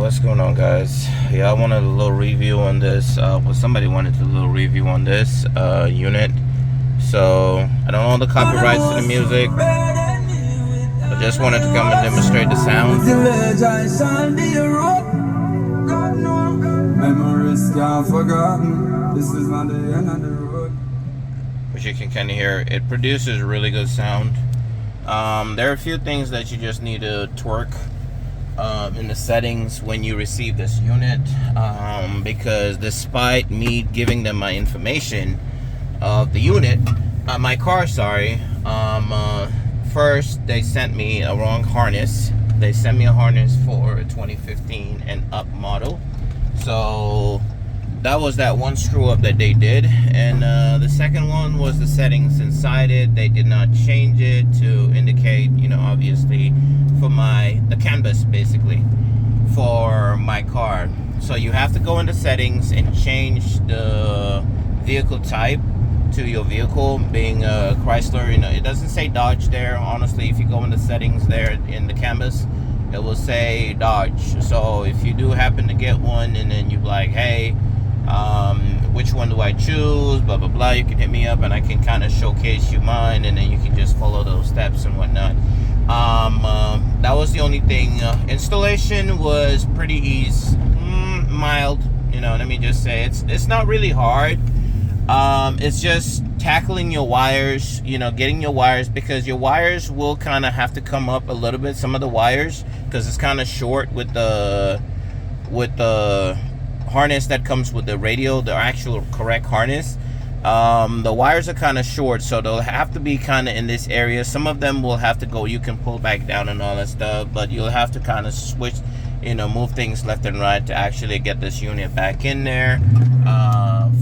What's going on, guys? Yeah, I wanted a little review on this. Somebody wanted a little review on this unit. So I don't own the copyrights to the music. I just wanted to come and demonstrate the sound. Memories can't forgotten. This is not the end of the road. Which you can kind of hear. It produces really good sound. There are a few things that you just need to twerk in the settings when you receive this unit, because despite me giving them my information of the unit, my car, first they sent me a wrong harness. They sent me a harness for a 2015 and up model. So that was that one screw up that they did, and the second one was the settings inside it. They did not change it to indicate, obviously for the canvas basically for my car. So you have to go into settings and change the vehicle type to your vehicle being a Chrysler. It doesn't say Dodge there. Honestly, if you go into settings there in the canvas, it will say Dodge. So if you do happen to get one and then you're like, hey, which one do I choose, blah blah blah, you can hit me up and I can kind of showcase you mine, and then you can just follow those steps and whatnot. That was the only thing. Installation was pretty easy, mild, let me just say. It's not really hard. It's just tackling your wires, getting your wires, because your wires will kind of have to come up a little bit, some of the wires, because it's kind of short with the harness that comes with the radio, the actual correct harness. The wires are kind of short, so they'll have to be kind of in this area. Some of them will have to go, you can pull back down and all that stuff, but you'll have to kind of switch, move things left and right to actually get this unit back in there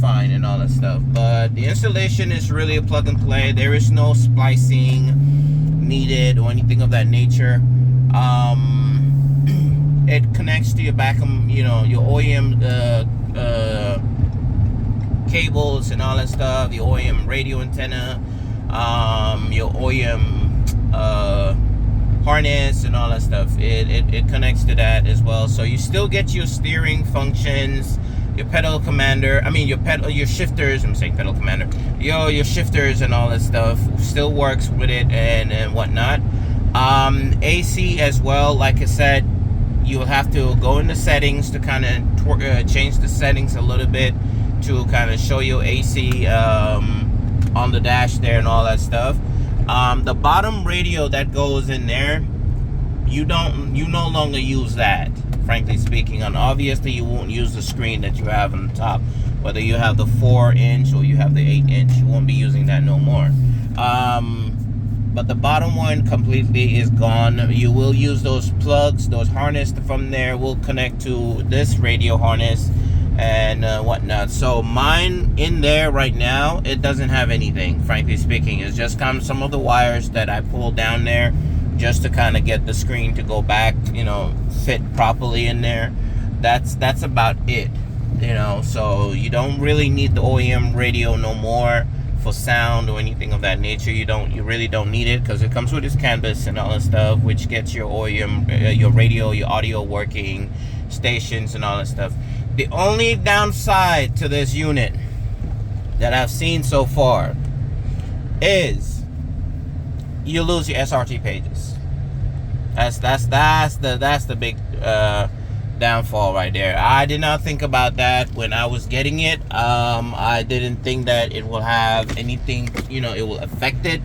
fine and all that stuff. But the installation is really a plug and play. There is no splicing needed or anything of that nature. It connects to your backup, your OEM cables and all that stuff, the OEM radio antenna, your OEM harness and all that stuff. It connects to that as well. So you still get your steering functions, your pedal commander, your shifters. I'm saying pedal commander. Your shifters and all that stuff still works with it and whatnot. AC as well. Like I said, you will have to go into settings to kind of change the settings a little bit to kind of show you AC on the dash there and all that stuff. The bottom radio that goes in there, you no longer use that, frankly speaking. And obviously you won't use the screen that you have on the top, whether you have the 4-inch or you have the 8-inch. You won't be using that no more. But the bottom one completely is gone. You will use those plugs, those harness from there will connect to this radio harness and whatnot. So mine in there right now, it doesn't have anything, frankly speaking. It's just kind of some of the wires that I pulled down there just to kind of get the screen to go back, fit properly in there. That's about it, so you don't really need the OEM radio no more for sound or anything of that nature. You really don't need it, because it comes with this canvas and all that stuff, which gets your OEM, your radio, your audio working, stations and all that stuff. The only downside to this unit that I've seen so far is you lose your SRT pages. That's the big downfall right there. I did not think about that when I was getting it. I didn't think that it will have anything, it will affect it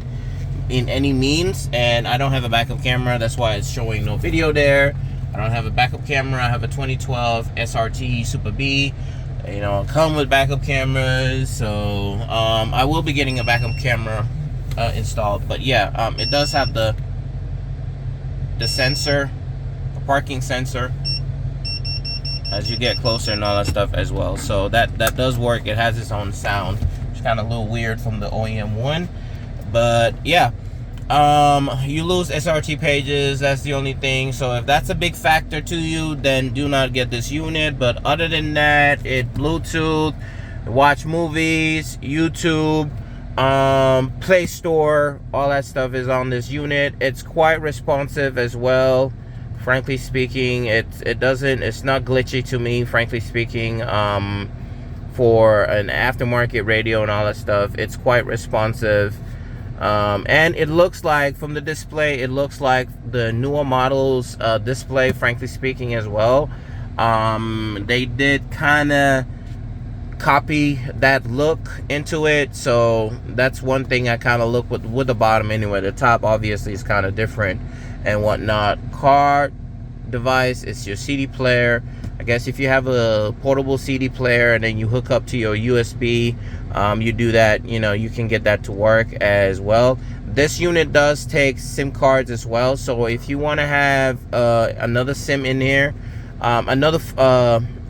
in any means. And I don't have a backup camera, that's why it's showing no video there. I don't have a backup camera. I have a 2012 SRT Super B. Come with backup cameras, so I will be getting a backup camera installed. But yeah, it does have the sensor, the parking sensor, as you get closer and all that stuff as well. So that does work. It has its own sound. It's kind of a little weird from the OEM one, but yeah. You lose SRT pages, that's the only thing. So if that's a big factor to you, then do not get this unit. But other than that, it Bluetooth, watch movies, YouTube, Play Store, all that stuff is on this unit. It's quite responsive as well. frankly speaking. It's not glitchy to me, frankly speaking. For an aftermarket radio and all that stuff, it's quite responsive. And it looks like, from the display, it looks like the newer models display, frankly speaking, as well. They did kind of copy that look into it, so that's one thing I kind of look with the bottom anyway. The top obviously is kind of different and whatnot. Card device is your CD player. I guess if you have a portable CD player and then you hook up to your USB, you do that, you know, you can get that to work as well. This unit does take SIM cards as well, so if you want to have another SIM in here, another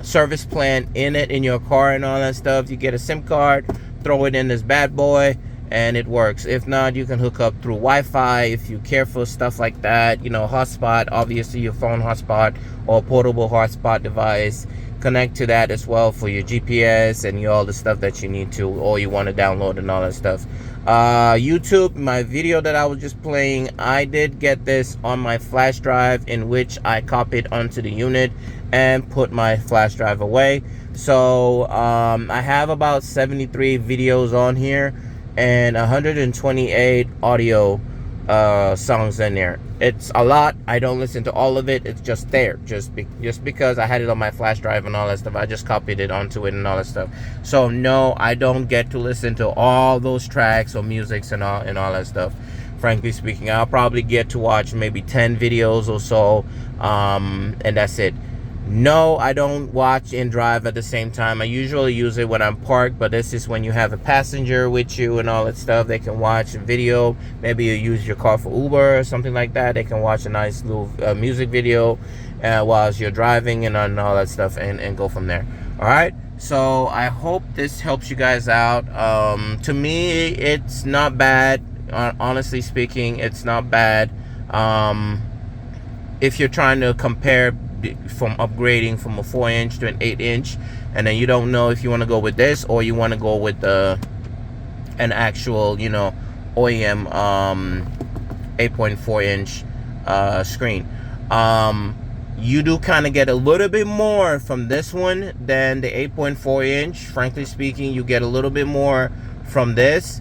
service plan in it, in your car and all that stuff, you get a SIM card, throw it in this bad boy, and it works. If not, you can hook up through Wi-Fi if you care for stuff like that. You know, hotspot, obviously your phone hotspot or portable hotspot device, connect to that as well for your GPS and all the stuff that you need to, or you want to download and all that stuff. YouTube, my video that I was just playing, I did get this on my flash drive, in which I copied onto the unit and put my flash drive away. So I have about 73 videos on here and 128 audio songs in there. It's a lot. I don't listen to all of it. It's just there, just because I had it on my flash drive and all that stuff. I just copied it onto it and all that stuff. So no, I don't get to listen to all those tracks or musics and all that stuff. Frankly speaking, I'll probably get to watch maybe 10 videos or so, and that's it. No, I don't watch and drive at the same time. I usually use it when I'm parked, but this is when you have a passenger with you and all that stuff. They can watch a video. Maybe you use your car for Uber or something like that. They can watch a nice little music video while you're driving and all that stuff, and go from there. All right. So I hope this helps you guys out. To me, it's not bad. Honestly speaking, it's not bad. If you're trying to compare from upgrading from a 4-inch to an 8-inch, and then you don't know if you want to go with this or you want to go with an actual, you know, OEM 8.4-inch screen. You do kind of get a little bit more from this one than the 8.4-inch. Frankly speaking, you get a little bit more from this,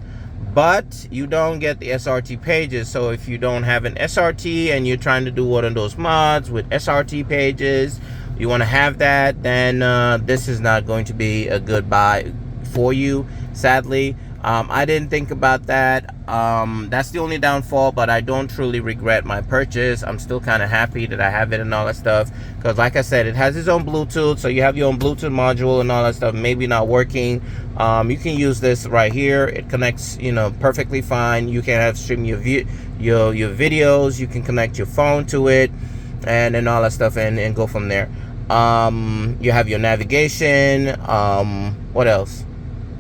but you don't get the SRT pages. So if you don't have an SRT and you're trying to do one of those mods with SRT pages, you want to have that, then this is not going to be a good buy for you, sadly. I didn't think about that. That's the only downfall, but I don't truly regret my purchase. I'm still kind of happy that I have it and all that stuff, because like I said, it has its own Bluetooth, so you have your own Bluetooth module and all that stuff. Maybe not working, you can use this right here. It connects, you know, perfectly fine. You can have stream your videos. You can connect your phone to it and all that stuff, and go from there. You have your navigation. What else?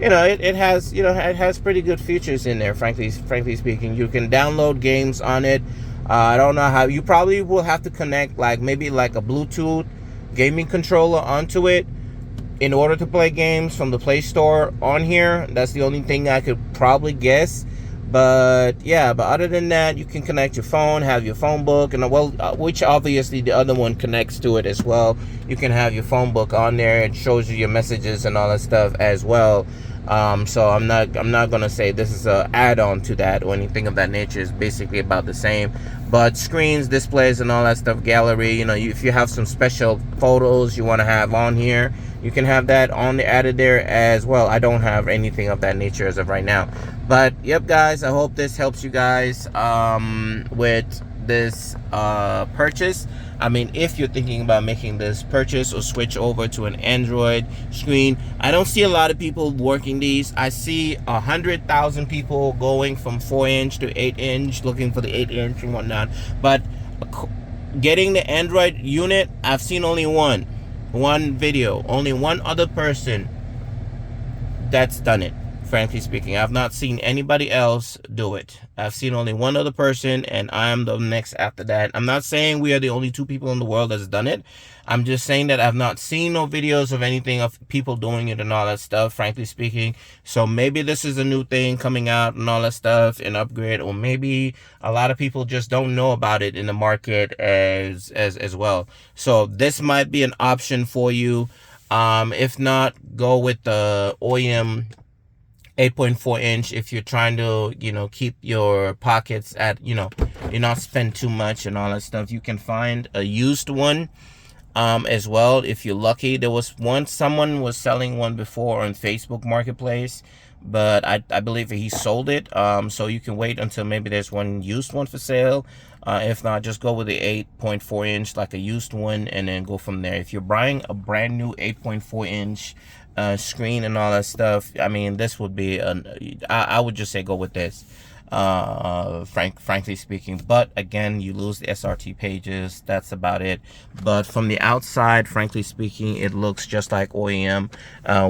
You know, it has, you know, it has pretty good features in there, frankly speaking. You can download games on it. I don't know how. You probably will have to connect maybe like a Bluetooth gaming controller onto it in order to play games from the Play Store on here. That's the only thing I could probably guess. But yeah, but other than that, you can connect your phone, have your phone book, and which obviously the other one connects to it as well. You can have your phone book on there. It shows you your messages and all that stuff as well. So I'm not gonna say this is a add-on to that or anything of that nature. It's basically about the same. But screens, displays, and all that stuff, gallery, you know, if you have some special photos you want to have on here, you can have that added there as well. I don't have anything of that nature as of right now. But yep, guys, I hope this helps you guys with this purchase. I mean, if you're thinking about making this purchase or switch over to an Android screen, I don't see a lot of people working these. I see 100,000 people going from 4-inch to 8-inch, looking for the 8-inch and whatnot. But getting the Android unit, I've seen only one video, only one other person that's done it frankly speaking. I've not seen anybody else do it. I've seen only one other person, and I'm the next after that. I'm not saying we are the only two people in the world that's done it. I'm just saying that I've not seen no videos of anything of people doing it and all that stuff, frankly speaking. So maybe this is a new thing coming out and all that stuff, an upgrade, or maybe a lot of people just don't know about it in the market as well. So this might be an option for you. If not, go with the OEM 8.4 inch if you're trying to, you know, keep your pockets at, you know, you're not spend too much and all that stuff. You can find a used one as well if you're lucky. There was someone was selling one before on Facebook Marketplace, but I believe that he sold it. So you can wait until maybe there's one used one for sale. If not, just go with the 8.4 inch, like a used one, and then go from there. If you're buying a brand new 8.4 inch screen and all that stuff, I mean, this would be I would just say go with this, frankly speaking. But again, you lose the SRT pages, that's about it. But from the outside, frankly speaking, it looks just like OEM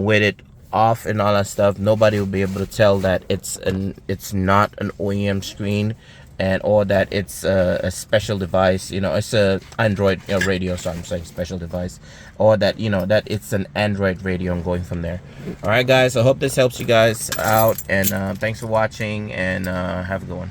with it off and all that stuff. Nobody will be able to tell that it's not an OEM screen, and or that it's a special device. You know, it's a Android radio, so I'm saying special device, or that, you know, that it's an Android radio and going from there. All right, guys, I hope this helps you guys out, and thanks for watching, and have a good one.